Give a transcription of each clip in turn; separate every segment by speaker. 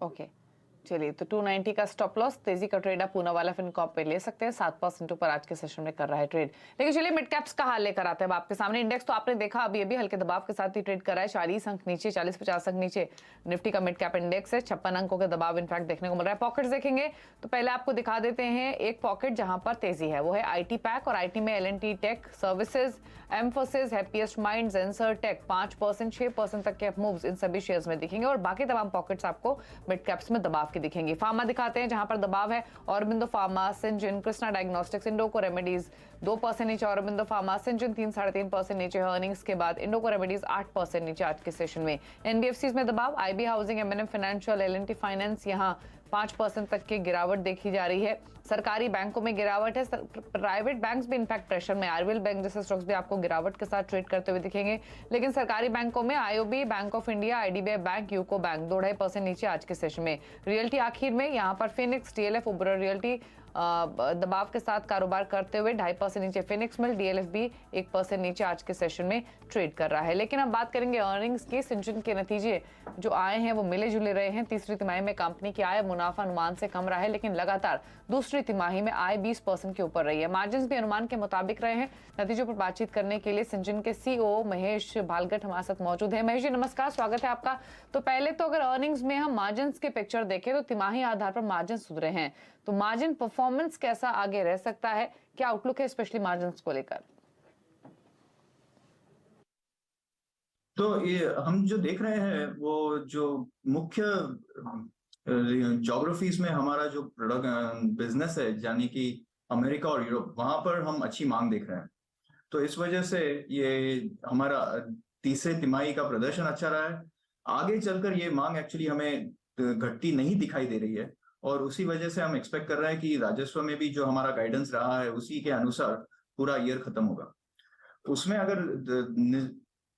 Speaker 1: Okay, चलिए तो 290 का स्टॉप लॉस, तेजी का ट्रेड आप पूनावाला फिनकॉर्प पे ले सकते हैं, 7% ऊपर आज के सेशन में कर रहा है ट्रेड। लेकिन चलिए मिड कैप्स का हाल लेकर आते हैं आपके सामने। इंडेक्स तो आपने देखा अभी अभी हल्के दबाव के साथ ही ट्रेड कर रहा है, 40 अंक नीचे, 40-50 अंक नीचे निफ्टी का मिड कैप इंडेक्स है, 56 अंकों के दबाव इनफैक्ट देखने को मिल रहा है। पॉकेट्स देखेंगे तो पहले आपको दिखा देते हैं एक पॉकेट जहां पर तेजी है, वो है आईटी पैक, और आईटी में L&T tech services, Mphasis, Happiest Minds, Zensar tech 5%, 6% तक के मूव्स इन सभी शेयर्स में दिखेंगे, और बाकी तमाम पॉकेट्स आपको मिड कैप्स में दबाव के दिखेंगे। फार्मा दिखाते हैं जहां पर दबाव है, Aurobindo pharma, Syngene, Krishna diagnostics, Indoco remedies 2% नीचे, ऑरोबिंदो फार्मा, सिंजिन 3-3.5% नीचे है अर्निंग्स के बाद, इंडोको रेमेडीज 8% नीचे आज के सेशन में। एनबीएफसीज में दबाव, IB housing, MNM financial, L&T finance यहां 5% तक की गिरावट देखी जा रही है। सरकारी बैंकों में गिरावट है, प्राइवेट बैंक्स भी इनफैक्ट प्रेशर में, आरबीएल बैंक जैसे स्टॉक्स भी आपको गिरावट के साथ ट्रेड करते हुए दिखेंगे। लेकिन सरकारी बैंकों में IOB, bank of India, IDBI bank, UCO bank 2-2.5% नीचे आज के सेशन में। रियल्टी आखिर में यहाँ पर फिनिक्स, डीएलएफ, उबरा रियल्टी दबाव के साथ कारोबार करते हुए 2.5% नीचे, फिनिक्स मिल, डीएलएफ भी 1% नीचे आज के सेशन में ट्रेड कर रहा है। लेकिन अब बात करेंगे अर्निंग्स की। सिंचिन के नतीजे जो आए हैं वो मिले जुले रहे हैं। तीसरी तिमाही में कंपनी की आय मुनाफा अनुमान से कम रहा है, लेकिन लगातार दूसरी तिमाही में आय 20% के ऊपर रही है। मार्जिन भी अनुमान के मुताबिक रहे हैं। नतीजों पर बातचीत करने के लिए सिंचिन के सीईओ महेश भालगट हमारे साथ मौजूद है। महेश जी नमस्कार, स्वागत है आपका। तो पहले तो अगर अर्निंग्स में हम मार्जिन के पिक्चर देखें तो तिमाही आधार पर मार्जिन सुधरे हैं, तो मार्जिन परफॉर्मेंस कैसा आगे रह सकता है, क्या आउटलुक है स्पेशली मार्जिन को लेकर?
Speaker 2: तो ये हम जो देख रहे हैं वो जो मुख्य ज्योग्राफीज में हमारा जो प्रोडक्ट बिजनेस है, यानी कि अमेरिका और यूरोप, वहां पर हम अच्छी मांग देख रहे हैं। तो इस वजह से ये हमारा तीसरे तिमाही का प्रदर्शन अच्छा रहा है। आगे चलकर ये मांग एक्चुअली हमें घटती नहीं दिखाई दे रही है, और उसी वजह से हम एक्सपेक्ट कर रहे हैं कि राजस्व में भी जो हमारा गाइडेंस रहा है उसी के अनुसार पूरा ईयर खत्म होगा। उसमें अगर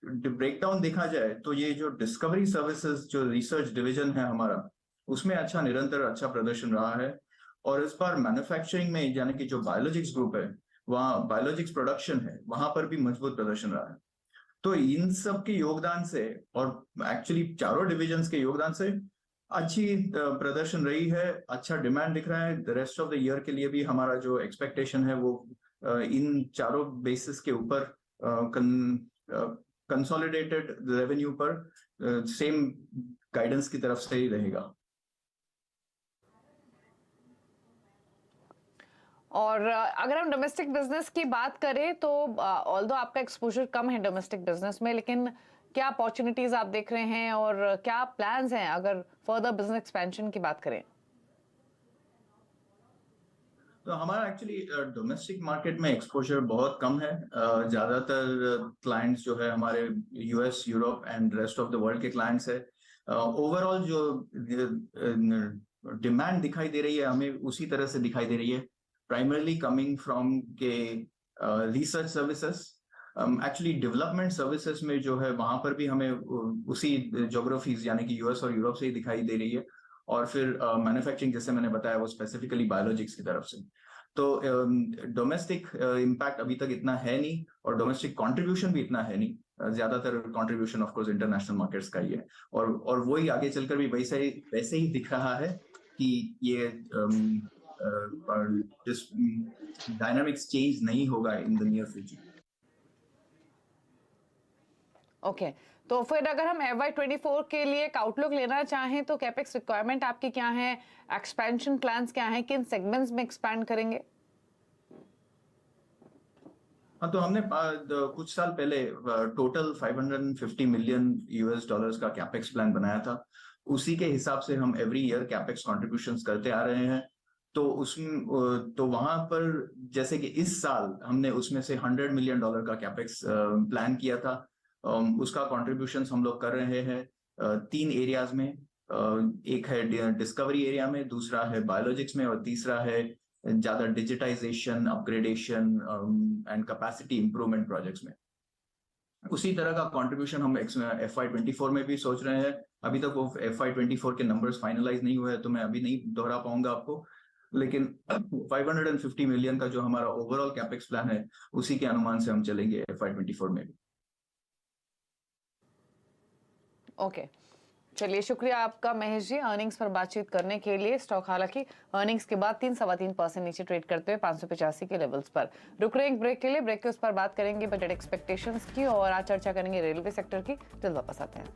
Speaker 2: ब्रेकडाउन देखा जाए तो ये जो डिस्कवरी सर्विसेज जो रिसर्च डिवीजन है हमारा, उसमें अच्छा निरंतर अच्छा प्रदर्शन रहा है। और इस बार मैन्युफैक्चरिंग में, यानी कि जो बायोलॉजिक्स ग्रुप है, वहाँ बायोलॉजिक्स प्रोडक्शन है, वहां पर भी मजबूत प्रदर्शन रहा है। तो इन सब के योगदान से, और एक्चुअली चारों डिविजन्स के योगदान से अच्छी प्रदर्शन रही है, अच्छा डिमांड दिख रहा है। The rest of the year के लिए भी हमारा जो एक्सपेक्टेशन है वो इन चारों बेसिस के ऊपर कंसोलिडेटेड रेवेन्यू पर सेम गाइडेंस की तरफ से ही रहेगा।
Speaker 1: और अगर हम डोमेस्टिक बिजनेस की बात करें तो ऑल्दो आपका एक्सपोजर कम है डोमेस्टिक बिजनेस में, लेकिन क्या अपॉर्चुनिटीज आप देख रहे हैं और क्या प्लान्स हैं अगर फर्दर बिजनेस एक्सपेंशन की बात करें?
Speaker 2: तो हमारा एक्चुअली डोमेस्टिक मार्केट में एक्सपोजर बहुत कम है। ज्यादातर क्लाइंट्स जो है हमारे US, Europe and rest of the world के क्लाइंट्स है। ओवरऑल जो डिमांड दिखाई दे रही है हमें उसी तरह से दिखाई दे रही है, प्राइमरली कमिंग फ्रॉम के research services. Actually development services में जो है वहां पर भी हमें उसी ज्योग्राफीज यानी कि यूएस और यूरोप से ही दिखाई दे रही है। और फिर मैन्युफैक्चरिंग जैसे मैंने बताया वो स्पेसिफिकली बायोलॉजिक्स की तरफ से। तो डोमेस्टिक इम्पैक्ट अभी तक इतना है नहीं, और डोमेस्टिक कंट्रीब्यूशन भी इतना है नहीं। ज्यादातर contribution of course international markets का ही है, और वही आगे चलकर भी वैसे ही दिख रहा है कि ये डायनामिक्स चेंज नहीं होगा in the near future.
Speaker 1: Okay, तो फिर अगर हम FY24 के लिए एक आउटलुक लेना चाहें तो कैपेक्स रिक्वायरमेंट आपकी क्या है, एक्सपेंशन प्लान्स क्या हैं, किन सेगमेंट्स में एक्सपैंड करेंगे?
Speaker 2: हाँ, तो हमने कुछ साल पहले टोटल $550 मिलियन का कैपेक्स प्लान बनाया था। उसी के हिसाब से हम एवरी ईयर कैपेक्स कॉन्ट्रीब्यूशंस करते आ रहे हैं। तो उसमें तो वहां पर जैसे कि इस साल हमने उसमें से $100 मिलियन का कैपेक्स प्लान किया था। उसका कॉन्ट्रीब्यूशन हम लोग कर रहे हैं 3 एरियाज में। एक है डिस्कवरी एरिया में, दूसरा है बायोलॉजिक्स में, और तीसरा है ज्यादा digitisation, upgradation and capacity improvement projects में। उसी तरह का कंट्रीब्यूशन हम FY24 में भी सोच रहे हैं। अभी तक वो FY24 के नंबर्स फाइनलाइज नहीं हुए हैं, तो मैं अभी नहीं दोहरा पाऊंगा आपको, लेकिन 550 मिलियन का जो हमारा ओवरऑल कैपेक्स प्लान है उसी के अनुमान से हम चलेंगे FY24 में भी।
Speaker 1: ओके, चलिए शुक्रिया आपका महेश जी अर्निंग्स पर बातचीत करने के लिए। स्टॉक हालांकि अर्निंग्स के बाद 3-3.25% नीचे ट्रेड करते हुए 585 के लेवल्स पर रुक रहे हैं। ब्रेक के लिए, ब्रेक के उस पर बात करेंगे बजट एक्सपेक्टेशंस की और आज चर्चा करेंगे रेलवे सेक्टर की। जल्द वापस आते हैं।